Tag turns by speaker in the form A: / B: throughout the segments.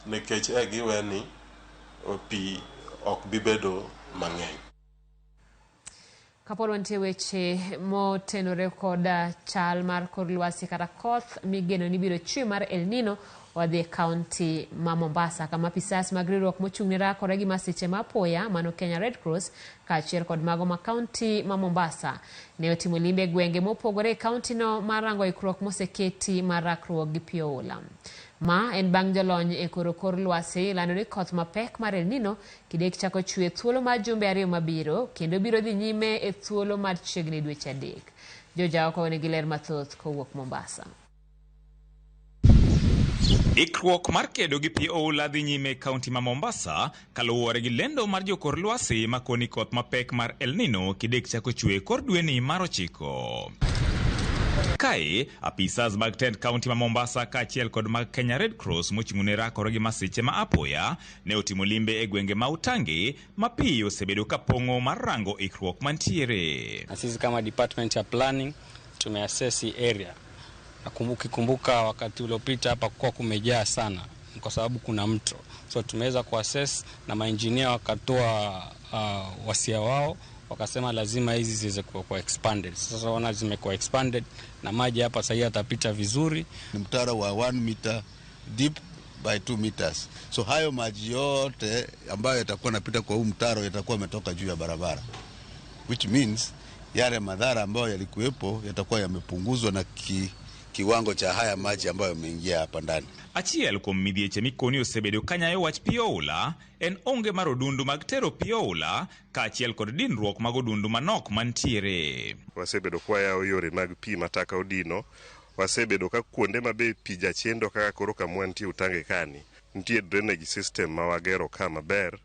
A: nikech giweni pi ok bibedo mang'eny.
B: Kapolo nitie weche motenore koda chal mar kor lwasi kata koth migeno ni biro chwe mar El Nino wadhi kaunti ma Mombasa kama apisas mag riwruok mochung'ne rakore gi masiche ma apoya mano Kenya Red Cross kaachiel kod mago ma kaunti ma Mombasa ne otimo limbe gwenge mopogore e kaunti no marango ikruok moseketi mar rakruok gi pi oula. Ma en bang' jolony e kor lwasi lando ni koth mapek mar El Nino kidek chako chwe thuolo mar jumbe 2 mabiro kendo biro dhi nyime e thuolo mar chiegni dweche 3. Joja oko ne giler mathoth kowuok Mombasa.
C: Ikruok mar kedo gi pi oula dhi nyime kaunti ma Mombasa kaluwore gi lendo mar jokor lwasi makoni koth mapek mar El Nino kidek chako chwe kor dweni mar 9. Kae, apisas mag tend kaunti ma Mombasa kaachiel kod mag Kenya Red Cross mochung'ne rakore gi masiche ma apoya ne otimo limbe e gwenge ma Utangi ma pi osebedo kapong'o mar rango ikruok mantiere.
D: Sisi kama department ya planning tumeassess area. Nakumbuka wakati uliopita hapa kwa kumejaa sana kwa sababu kuna mto. So tumeweza kuassess na maengineer wakatoa wasia wao wakasema lazima hizi ziweze kuwa expanded. Sasa wana zimekuwa expanded na maji hapa sasa yatapita vizuri.
E: Ni mtaro wa 1 meter deep by 2 meters. So hayo maji yote ambayo yatakuwa yanapita kwa huu mtaro yatakuwa yametoka juu ya barabara. Which means yale madhara ambayo yalikuwepo yatakuwa yamepunguzwa na kiwango cha haya maji ambayo yameingia hapa ndani.
C: Achiel kuom midhieche mikoni osebedo kanyayo wach pi oula en onge mar odundu mag tero pi oula kaachiel kod dinruok mag odundu manok mantiere.
F: Wasebedo kwayawo yore mag pi mataka odino, wasebedo ka kuonde mabe pi jachendo kaka koro kama nitie Utange kani. Nitie drainage system ma wagero ka maber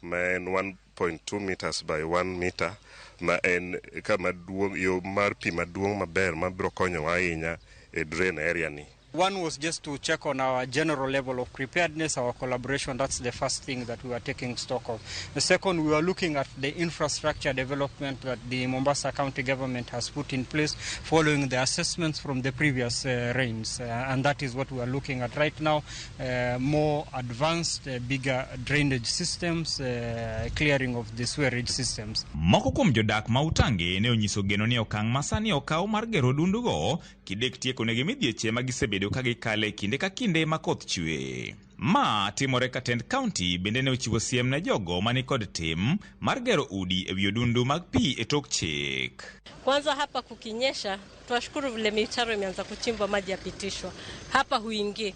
F: ma en 1.2 meters by 1 meter ma en kama duong' yo mar pi maduong' maber mabiro konyo ahinya e drain area ni.
G: One was just to check on our general level of preparedness, our collaboration. That's the first thing that we are taking stock of. The second, we are looking at the infrastructure development that the Mombasa County government has put in place following the assessments from the previous rains. And that is what we are looking at right now. More advanced, bigger drainage systems, clearing of the sewerage systems.
C: Moko kuom jodak ma Utangi ne onyiso geno ni okang' masani okaw mar gero dundugo kidek tieko negi midhieche magisebedo kagikale kinde ka kinde makoth chwe. Ma timore ka tend kaunti bende ne ochiwo siem na jogo mani kod tim mar gero udi e viodundu mag pi e tok chik.
H: Kwanza hapa kukinyesha, tuwashukuru vile mitaro imeanza kuchimbwa maji yapitishwa. Hapa huingi.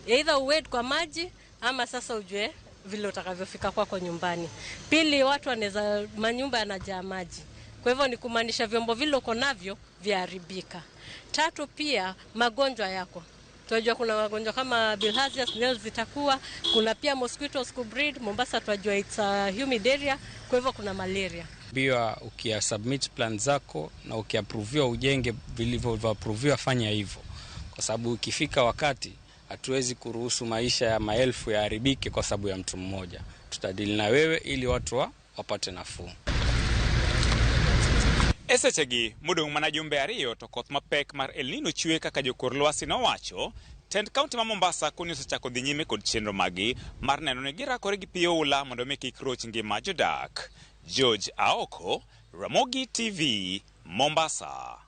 H: Either uwed kwa maji ama sasa ujue vile utakavyofika kwako nyumbani. Pili, watu wanaweza manyumba yanajaa maji. Kwa hivyo ni kumaanisha vyombo vile uko navyo vyaharibika. Tatu, pia magonjwa yako. Tunajua kuna magonjwa kama bilharzia snails zitakuwa, kuna pia mosquitoes kubreed. Mombasa tunajua it's a humid area, kwa hivyo kuna malaria.
D: Pia ukia submit plan zako na ukiapproviwa ujenge vilivyoapproviwa fanya hivyo. Kwa sababu ukifika wakati hatuwezi kuruhusu maisha ya maelfu yaharibike kwa sababu ya mtu mmoja. Tutadili na wewe ili watu wapate nafuu.
C: Esechegi mudong' mana jumbe 2 to koth mapek mar El Nino chwe kaka jokor lwasi nowacho. Tend kaunti ma Mombasa koni osechako dhi nyime kod chenro magi mar neno ni girakore gi pi oula mondo mi kik roch ngima jodak. George Aoko, Ramogi TV, Mombasa.